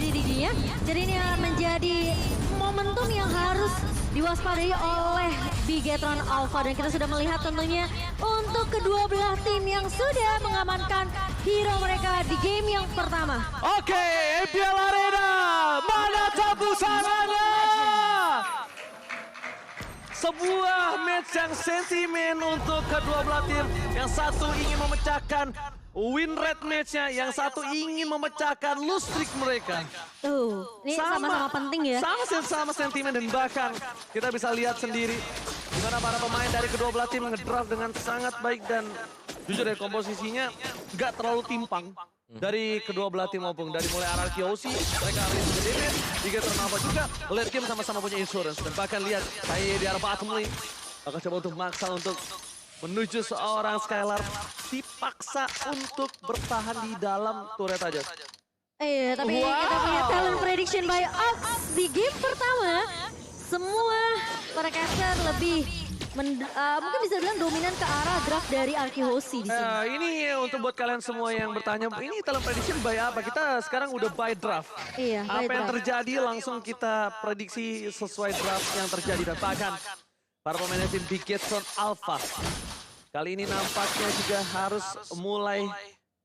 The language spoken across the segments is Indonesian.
didinya. Jadi ini akan menjadi momentum yang harus diwaspadai oleh Bigetron Alpha. Dan kita sudah melihat tentunya untuk kedua belah tim yang sudah mengamankan hero mereka di game yang pertama. Oke, MPL Arena, mana tepuk tangannya? Sebuah match yang sentimen untuk kedua belah tim. Yang satu ingin memecahkan win rate match-nya, yang satu ingin memecahkan lose streak mereka. Ini sama-sama penting ya. Sama sentimen dan bahkan kita bisa lihat sendiri gimana para pemain dari kedua belah tim ngedraft dengan sangat baik dan jujur ya komposisinya nggak terlalu timpang. Dari kedua belah tim maupun dari mulai RRQ OC, mereka harus ngedemit, Bigetron Alpha juga, late game sama-sama punya insurance. Dan bahkan lihat, saya di arah bottom lane, akan coba untuk maksa untuk menuju seorang Skylar, dipaksa untuk bertahan di dalam turret aja. Iya, tapi kita punya talent prediction by Ox di game pertama. Semua para caster lebih mungkin bisa bilang dominan ke arah draft dari Arkihosi di sini. Ini untuk buat kalian semua yang bertanya, ini talent prediction by apa? Kita sekarang udah by draft. Iya, by apa yang draft. terjadi langsung kita prediksi sesuai draft yang terjadi. Dan bahkan para pemain tim Bigetron Alpha kali ini nampaknya juga harus mulai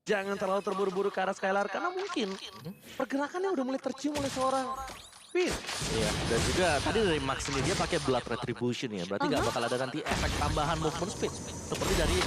jangan terlalu terburu-buru ke arah Skylar. Karena mungkin pergerakannya udah mulai tercium oleh seorang Finn. Iya, dan juga tadi dari Max ini dia pakai Blood Retribution ya. Berarti nggak bakal ada nanti efek tambahan movement speed. Seperti dari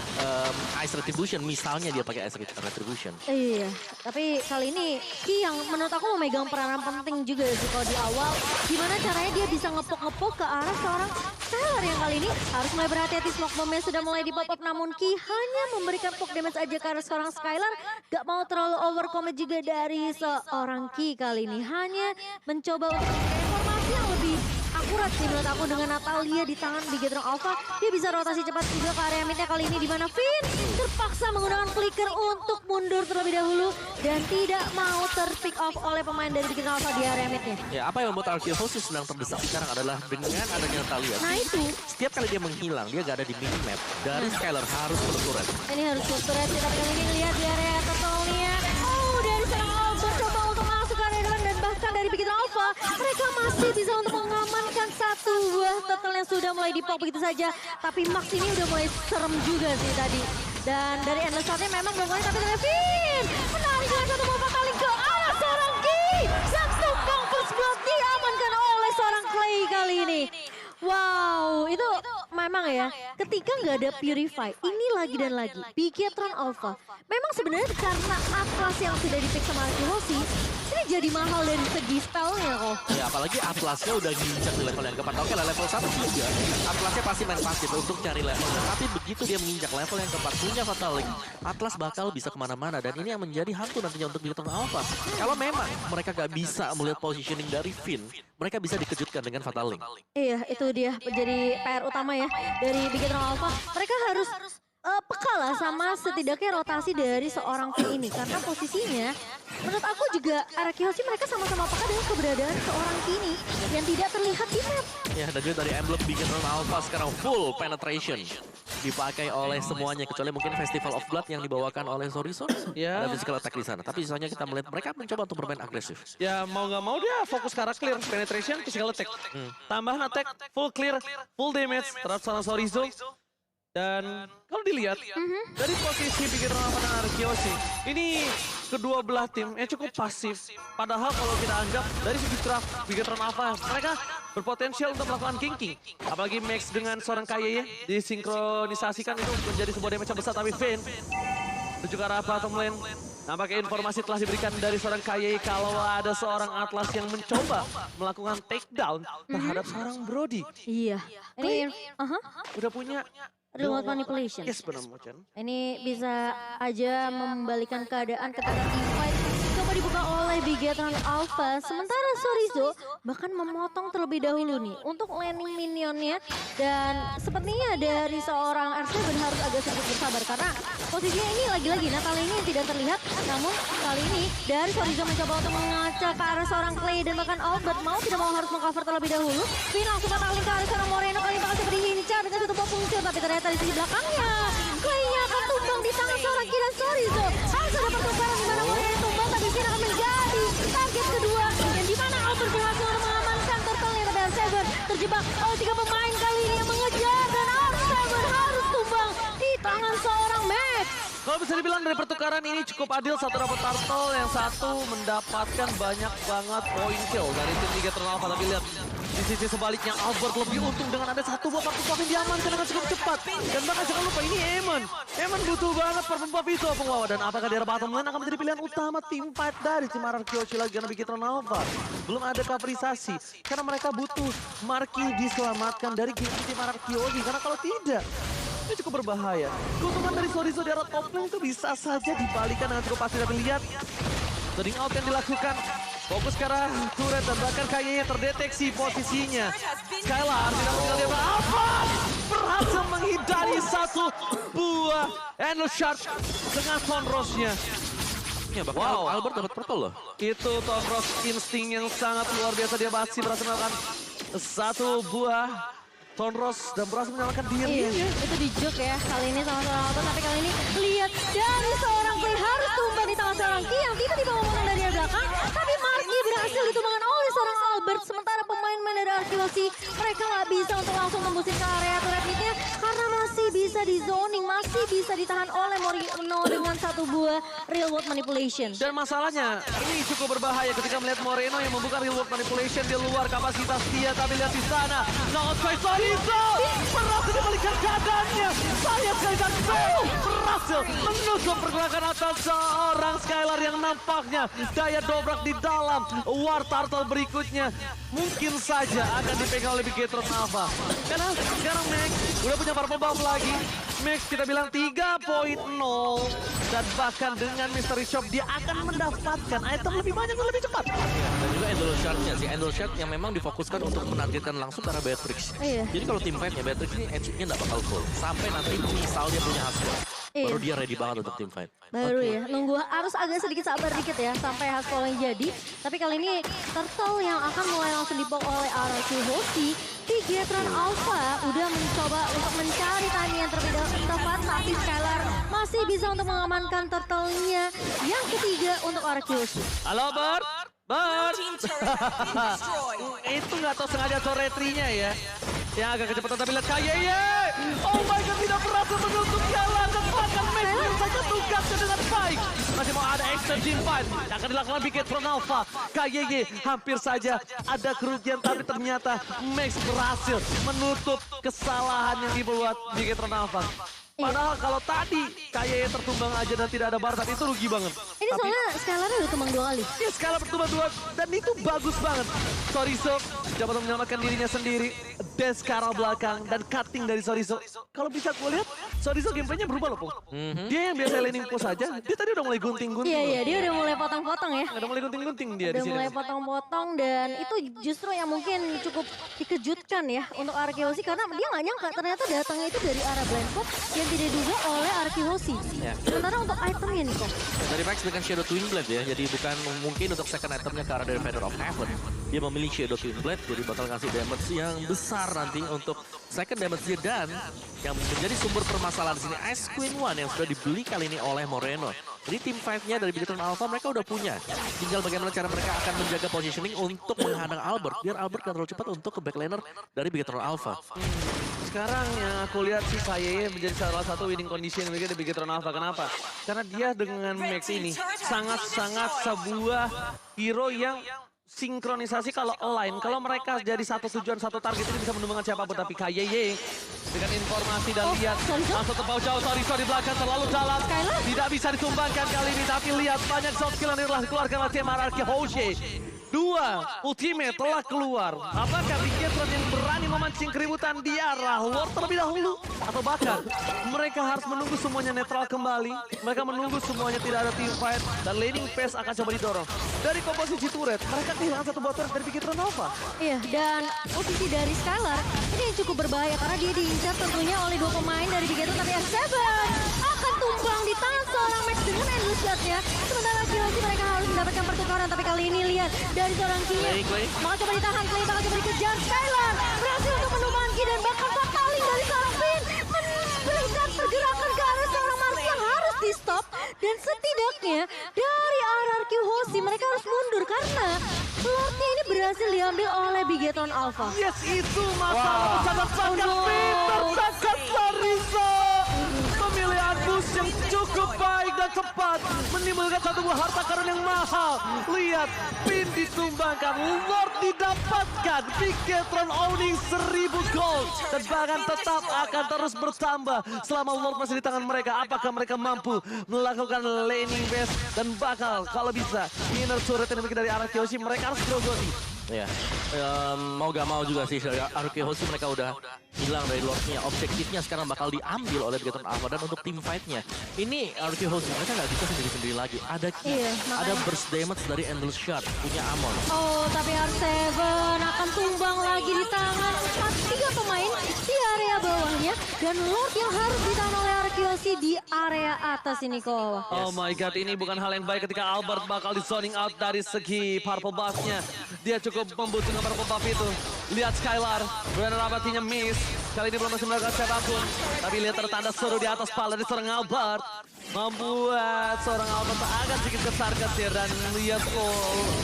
Ice Retribution, misalnya dia pakai Ice Retribution. Iya, tapi kali ini Ki yang menurut aku memegang peranan penting juga sih kalau di awal. Gimana caranya dia bisa ngepok-ngepok ke arah seorang Skylar yang kali ini harus mulai berhati-hati. Smoke bomb-nya sudah mulai di pop-up, namun Ki hanya memberikan poke damage aja ke arah seorang Skylar. Gak mau terlalu overcommit juga dari seorang Ki kali ini. Hanya mencoba untuk memberikan informasi yang lebih akurat sih menurut aku dengan Natalia di tangan Bigetron Alpha. Dia bisa rotasi cepat juga ke area midnya kali ini, di mana Finn terpaksa menggunakan flicker untuk mundur terlebih dahulu dan tidak mau terpick off oleh pemain dari Bigetron Alpha di area midnya. Ya, apa yang membuat Arkeosis sedang terdesak sekarang adalah dengan adanya Natalia. Nah itu, Setiap kali dia menghilang, dia gak ada di minimap. Dari Skylar harus berturret. ini harus turret sih, tapi kali ini lihat di area turtle-nya. Oh, dari seorang Albert coba untuk masuk ke area depan dan bahkan dari Bigetron Alpha, mereka masih bisa untuk mengamankan satu buah turtle yang sudah mulai dipop begitu saja. Tapi Max ini udah mulai serem juga sih tadi. Dan dari Endless Shot-nya memang belum kali, tapi dari Finn menarik dengan satu bomba kali ke arah seorang Ki. Dan tukang first blood diamankan oleh seorang Clay kali ini. Wow, itu memang ya, ketika nggak ada Purify, ini lagi dan lagi, Bigetron Alpha. Memang sebenarnya karena Atlas yang sudah di-pick sama Arkihosi, ini jadi mahal dari segi spellnya kok. Ya, apalagi Atlasnya udah nginjak di level yang keempat. Oke lah, level 1 juga. Atlasnya pasti main pasif untuk cari levelnya. Tapi begitu dia menginjak level yang keempat, punya Fatal Link, Atlas bakal bisa kemana-mana. Dan ini yang menjadi hantu nantinya untuk Bigetron Alpha. Kalau memang mereka gak bisa melihat positioning dari Finn, mereka bisa dikejutkan dengan Fatal Link. Iya, itu dia menjadi PR utama ya dari Bigetron Alpha. Mereka harus peka lah sama setidaknya rotasi dari seorang Finn ini. Karena posisinya, menurut aku juga Arkihosi mereka sama-sama peka dengan keberadaan seorang Finn ini yang tidak terlihat di map. Ya, dan juga dari emblem Bigetron Alpha sekarang full penetration. Dipakai oleh semuanya, kecuali mungkin Festival of Blood yang dibawakan oleh Sorizo. Ya. Ada physical attack di sana. Tapi sisanya kita melihat mereka mencoba untuk bermain agresif. Ya mau nggak mau dia fokus ke arah clear, penetration, physical attack. Tambahan attack, full clear, full damage terhadap seorang Sorizo. Dan kalau dilihat dari posisi Bigetron Alpha dan Arkeosi, ini kedua belah tim yang cukup pasif. Padahal kalau kita anggap dari segi draft Bigetron Alpha, mereka berpotensial untuk melakukan kinking. Apalagi Max dengan seorang Kaye ya, disinkronisasikan itu menjadi sebuah damage yang besar. Tapi Finn menuju ke arah bottom lane. Nampaknya informasi telah diberikan dari seorang Kaye kalau ada seorang Atlas yang mencoba melakukan takedown terhadap seorang Brody. Iya. Ini Udah punya remote manipulation. yes, benar Mochen. Ini bisa aja membalikan keadaan ketika teamfight coba dibuka oleh Bigetron Alpha. Sementara Sorizo bahkan memotong terlebih dahulu nih untuk landing minionnya. Dan sepertinya dari seorang R7 harus agak sedikit bersabar karena posisinya ini lagi-lagi Natalia ini yang tidak terlihat. Namun kali ini dari Sorizo mencoba untuk mengacak ke arah seorang Clay dan bahkan Albert mau tidak mau harus mengcover terlebih dahulu. Finn langsung patahin ke arah seorang Moreno kali ini bakal seperti diincar dengan satu bom fungsi, tapi ternyata di sisi belakangnya Clay-nya akan tumbang di tangan seorang Ki dan Sorizo. Harus ada pertukaran di mana Moreno tumbang, tapi Finn akan menjadi target kedua terjebak oleh 3 pemain kali ini yang mengejar dan R7 harus tumbang di tangan seorang Max. Kalau bisa dibilang dari pertukaran ini cukup adil, satu dapat turtle, yang satu mendapatkan banyak banget poin kill dari tim Bigetron Alpha. Tapi lihat di sisi sebaliknya Albert lebih untung dengan ada satu buah pump yang diamankan dengan cukup cepat. Dan bahkan jangan lupa ini Eamon. Eamon butuh banget pump itu pengwawa. Dan apakah di arah bottom lane akan menjadi pilihan utama tim fight dari tim RRQ lagi karena Bigetron Alpha. Belum ada coverisasi karena mereka butuh Marky diselamatkan dari tim RRQ. Karena kalau tidak, ini cukup berbahaya. Keuntungan dari Sorizo di arah top lane itu bisa saja dibalikan dengan cukup pasti. Tapi lihat, turning out yang dilakukan. Fokus ke arah turret dan bahkan kayaknya terdeteksi posisinya. Skylar tidak tinggal dia apa? Berhasil menghindari satu buah Endless Shard dengan Tonrosnya. Ya, bahkan Albert dapat purple loh. Itu Tonros insting yang sangat luar biasa. Dia masih berhasil melakukan satu buah Tonros dan berhasil menyelamatkan diri. Iya, itu di joke ya kali ini sama seorang Alpha. Tapi kali ini lihat dari seorang Queen harus tumbang di tangan seorang Ki yang tiba-tiba ngomong dari belakang. Tapi Marky berhasil ditumbangkan oleh seorang Albert. Sementara pemain-pemain dari RQC mereka nggak bisa untuk langsung tembusin ke area turret midnya karena masih bisa di zoning, masih bisa ditahan oleh Moreno dengan satu buah real world manipulation. Dan masalahnya ini cukup berbahaya ketika melihat Moreno yang membuka real world manipulation di luar kapasitas dia. Tapi lihat di sana, Sorizo berhasil dibalikan keadaannya. Sayang sekali dan Phil berhasil menutup pergerakan atas seorang Skylar yang nampaknya daya dobrak di dalam War Turtle berikutnya mungkin saja akan dipegang oleh Bigetron Alpha. Karena sekarang Max udah punya purple buff lagi. Max kita bilang 3.0 dan bahkan dengan Mystery Shop dia akan mendapatkan item lebih banyak dan lebih cepat. Dan juga Endless Shard-nya sih, Endless Shard yang memang difokuskan untuk menargetkan langsung ke arah Beatrix. Iya. Jadi kalau tim fight-nya Beatrix ini HP-nya nggak bakal full. Sampai nanti misal dia punya Haskell. Iya. Baru dia ready banget untuk tim fight. Baru ya, nunggu harus agak sedikit sabar dikit ya sampai Haskell yang jadi. Tapi kali ini Turtle yang akan mulai langsung dipok oleh RRQ Hoshi. Bigetron Alpha udah mencoba untuk mencari timing yang terlebih tepat, tapi Skylar masih bisa untuk mengamankan Turtle-nya yang ketiga untuk RRQ Hoshi. Halo Bert. Bert. Itu nggak tahu sengaja atau retrinya ya. Yang agak kecepatan tapi lihat KYY. Oh my god, tidak berhasil menutup jalan dan bahkan Max menyelesaikan tugasnya dengan baik. Masih mau ada extra team fight yang akan dilakukan Bigetron Alpha. KYY hampir saja ada kerugian tapi ternyata Max berhasil menutup kesalahan yang dibuat Bigetron Alpha. Padahal kalau tadi KYY tertumbang aja dan tidak ada Bartat itu rugi banget. Ini soalnya Skylar udah tumbang 2 kali. Ya Skylar bertumbang 2 dan itu bagus banget. Sorizo dapat menyelamatkan dirinya sendiri. Dash ke arah belakang dan cutting dari Sorizo. Kalau bisa gue lihat Sorizo gameplaynya berubah loh, Pung. Dia yang biasa laning push aja, dia tadi udah mulai gunting-gunting. Iya, dia udah mulai potong-potong ya. Udah mulai gunting-gunting dia di Udah sini. mulai potong-potong dan itu justru yang mungkin cukup dikejutkan ya untuk RQC karena dia nggak nyangka ternyata datangnya itu dari arah blind spot yang tidak diduga oleh RQC. Ya. Sementara untuk itemnya nih kok. Dari Max dengan Shadow Twin Blade ya, jadi bukan mungkin untuk second itemnya ke arah dari Feather of Heaven. Dia memilih Shadow Twin Blade, jadi bakal ngasih damage yang besar nanti untuk second damage dia. Dan yang menjadi sumber permasalahan di sini Ice Queen One yang sudah dibeli kali ini oleh Moreno. Jadi tim 5-nya dari Bigetron Alpha mereka udah punya. Tinggal bagaimana cara mereka akan menjaga positioning untuk menghadang Albert. Biar Albert gak terlalu cepat untuk ke backlaner dari Bigetron Alpha. Sekarang yang aku lihat sih KYY menjadi salah satu winning condition di Bigetron Alpha. Kenapa? Karena dia dengan Max ini sangat-sangat sebuah hero yang sinkronisasi kalau align. Kalau mereka jadi satu tujuan, satu target ini bisa menumbangkan siapapun. Tapi KYY dengan informasi dan lihat langsung terpaut jauh. Sorizo di belakang terlalu dalam. Tidak bisa ditumbangkan kali ini. Tapi lihat banyak soft skill yang telah dikeluarkan oleh tim RRQ Hoshi. 2 ultimate telah keluar. Apakah Bigetron yang berani memancing keributan di arah Lord terlebih dahulu? Atau bahkan mereka harus menunggu semuanya netral kembali. Mereka menunggu semuanya tidak ada team fight. Dan laning phase akan coba didorong. Dari komposisi turret, mereka kehilangan satu buah turret dari Bigetron Alpha. Iya, dan posisi dari Skylar ini yang cukup berbahaya karena dia diincar tentunya oleh 2 pemain dari Bigetron. Tapi R7 akan tumbang di tangan seorang Max dengan endless shot-nya. Sementara Kiyoshi mereka harus mendapatkan pertukaran. Tapi kali ini lihat dari seorang Kinya. Maka coba ditahan, Clay bakal coba dikejar. Skylar berhasil untuk menumbangkan Ki dan bahkan fataling dari seorang Finn. Memberikan pergerakan ke arah seorang Marky yang harus di stop. Dan setidaknya dari RRQ Hoshi mereka harus mundur karena Lordnya ini berhasil diambil oleh Bigetron Alpha. Yes, itu masalah sangat sangat no. pintar, sangat Sarizo. Pemilihan boost yang cukup baik dan tepat menimbulkan satu buah harta karun yang mahal. Lihat, pin ditumbangkan, Lord didapatkan, Bigetron owning 1000 gold dan bahkan tetap akan terus bertambah selama Lord masih di tangan mereka. Apakah mereka mampu melakukan laning base dan bakal kalau bisa inner turret yang dimiliki dari arah Kyoshi mereka harus grogoti. Ya, mau gak mau juga sih dari Aruki Hoshi mereka udah hilang dari Lordnya. Objektifnya sekarang bakal diambil oleh Bigetron Alpha dan untuk tim fight-nya. Ini Aruki Hoshi mereka nggak bisa sendiri-sendiri lagi. Ada Ki, ada burst damage dari Endless Shot, punya Amon. Oh, tapi R7 akan tumbang lagi di tangan 4-3 pemain di area bawahnya. Dan Lord yang harus ditahan oleh Arkyoshi di area atas ini kok. Oh my god, ini bukan hal yang baik ketika Albert bakal di zoning out dari segi purple buff-nya. Dia cukup membutuhkan purple buff itu. Lihat Skylar, benar abatinya miss. Kali ini belum masih melakukan siapapun. Tapi lihat tertanda seru di atas pala dari seorang Albert. Membuat seorang Albert agak sedikit kesar-kesir. Dan lihat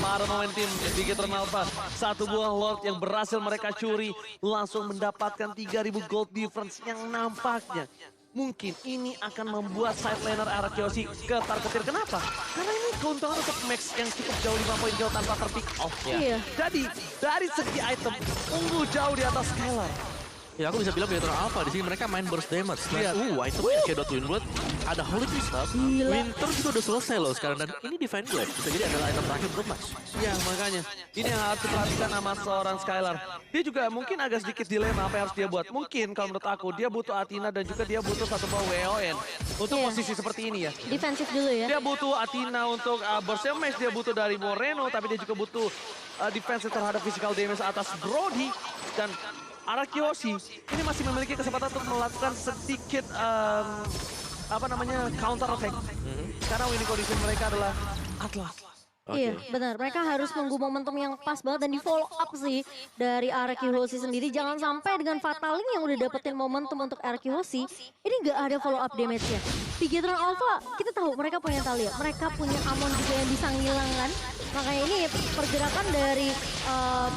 para pemain tim Bigetron Alpha. Satu buah Lord yang berhasil mereka curi. Langsung mendapatkan 3000 gold difference yang nampaknya mungkin ini akan membuat side laner Arkyoshi ketar-ketir. Kenapa? Karena ini keuntungan untuk Max yang cukup jauh 5 poin jauh tanpa terpick off. Iya. Jadi dari segi item unggul jauh di atas Skylar. Ya aku bisa bilang Bigetron Alpha di sini mereka main burst damage. Lihat, itemnya Shadow Twin Blood, ada Holy Crystal, Winter juga udah selesai loh sekarang dan ini Divine Glaive bisa jadi adalah item terakhir untuk Max. Ya makanya ini yang harus diperhatikan sama seorang Skylar. Dia juga mungkin agak sedikit dilema apa yang harus dia buat. Mungkin kalau menurut aku dia butuh Athena dan juga dia butuh satu buah WON untuk posisi seperti ini ya. Defensif dulu ya. Dia butuh Athena untuk burst damage, dia butuh dari Moreno, tapi dia juga butuh defense terhadap physical damage atas Brody. Dan Arkyoshi ini masih memiliki kesempatan untuk melakukan sedikit counter attack. Karena winning condition mereka adalah Atlas. Iya, benar. Mereka harus menunggu momentum yang pas banget dan di follow up sih dari Arkyoshi sendiri. Jangan sampai dengan Fataling yang udah dapetin momentum untuk Arkyoshi, ini nggak ada follow up damage-nya. Bigetron Alpha, kita tahu mereka punya Talia, mereka punya Amon juga yang bisa ngilangkan. Makanya ini pergerakan dari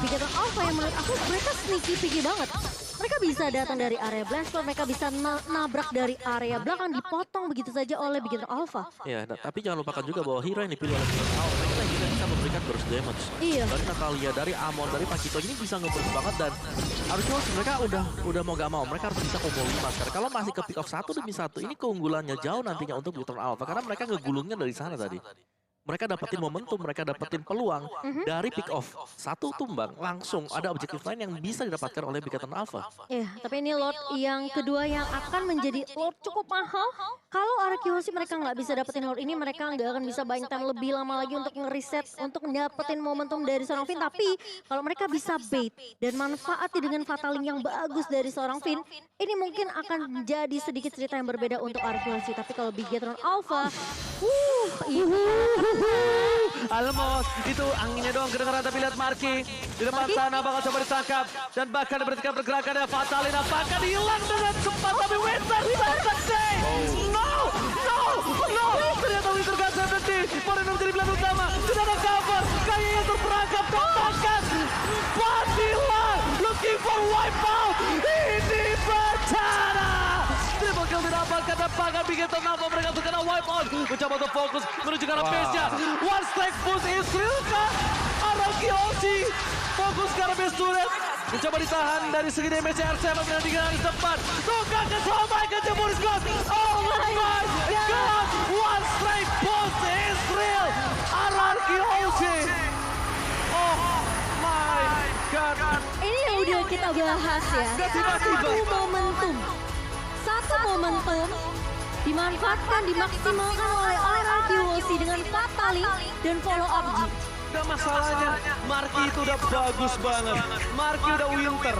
Bigetron Alpha yang menurut aku mereka sneaky banget. Mereka bisa datang dari area blind spot, mereka bisa nabrak dari area belakang, dipotong begitu saja oleh Bigetron Alpha. Ya, tapi jangan lupakan juga bahwa hero yang dipilih oleh Bigetron Alpha itu yang bisa memberikan burst damage. Iya. Dari Natalia, dari Amon, dari Pakito ini bisa nge-burst banget dan harusnya mereka udah mau gak mau, mereka harus bisa combo 5 sekarang. Kalau masih ke pick off 1 demi 1, ini keunggulannya jauh nantinya untuk Bigetron Alpha karena mereka ngegulungnya dari sana tadi. Mereka dapetin momentum, mereka dapetin peluang dari pick off. Satu tumbang, langsung ada objektif lain yang bisa didapatkan oleh Bigetron Alpha. Iya, tapi ini Lord yang kedua yang akan menjadi Lord cukup mahal. Kalau Arkyoshi mereka nggak bisa dapetin Lord ini, mereka nggak akan bisa buying time lebih lama lagi untuk ngereset, untuk dapetin momentum dari seorang Finn. Tapi kalau mereka bisa bait dan manfaati dengan Fataling yang bagus dari seorang Finn, ini mungkin akan menjadi sedikit cerita yang berbeda untuk Arkyoshi. Tapi kalau Bigetron Alpha, Almos, itu anginnya doang kedengaran tapi lihat Marky di depan sana bakal coba ditangkap dan bahkan diberhentikan pergerakannya Fatalin apakah hilang dengan cepat tapi Winter terdeteksi. No, ternyata Winter gak safety. Moreno menjadi pilihan utama, sudah ada cover, kayaknya yang terperangkap katakan Fatila looking for wipeout. Ini bencana. Triple kill didapatkan dan bahkan Bigetron Alpha mereka terkena wipe out. Mencoba untuk fokus menuju ke arah base-nya. One strike boost Israel kah? Arkyoshi fokus ke arah base turret. Mencoba ditahan dari segi damage R7 dan di tempat. Tukar ke Somai ke Jemuris Ghost. Oh my god. One strike boost Israel. Arkyoshi. Oh my god. ini yang udah kita bahas ya. Satu momentum dimanfaatkan, dimaksimalkan oleh Arkyoshi dengan Fataling dan follow up G. Gak masalahnya, Marky itu udah bagus banget. Marky udah Winter.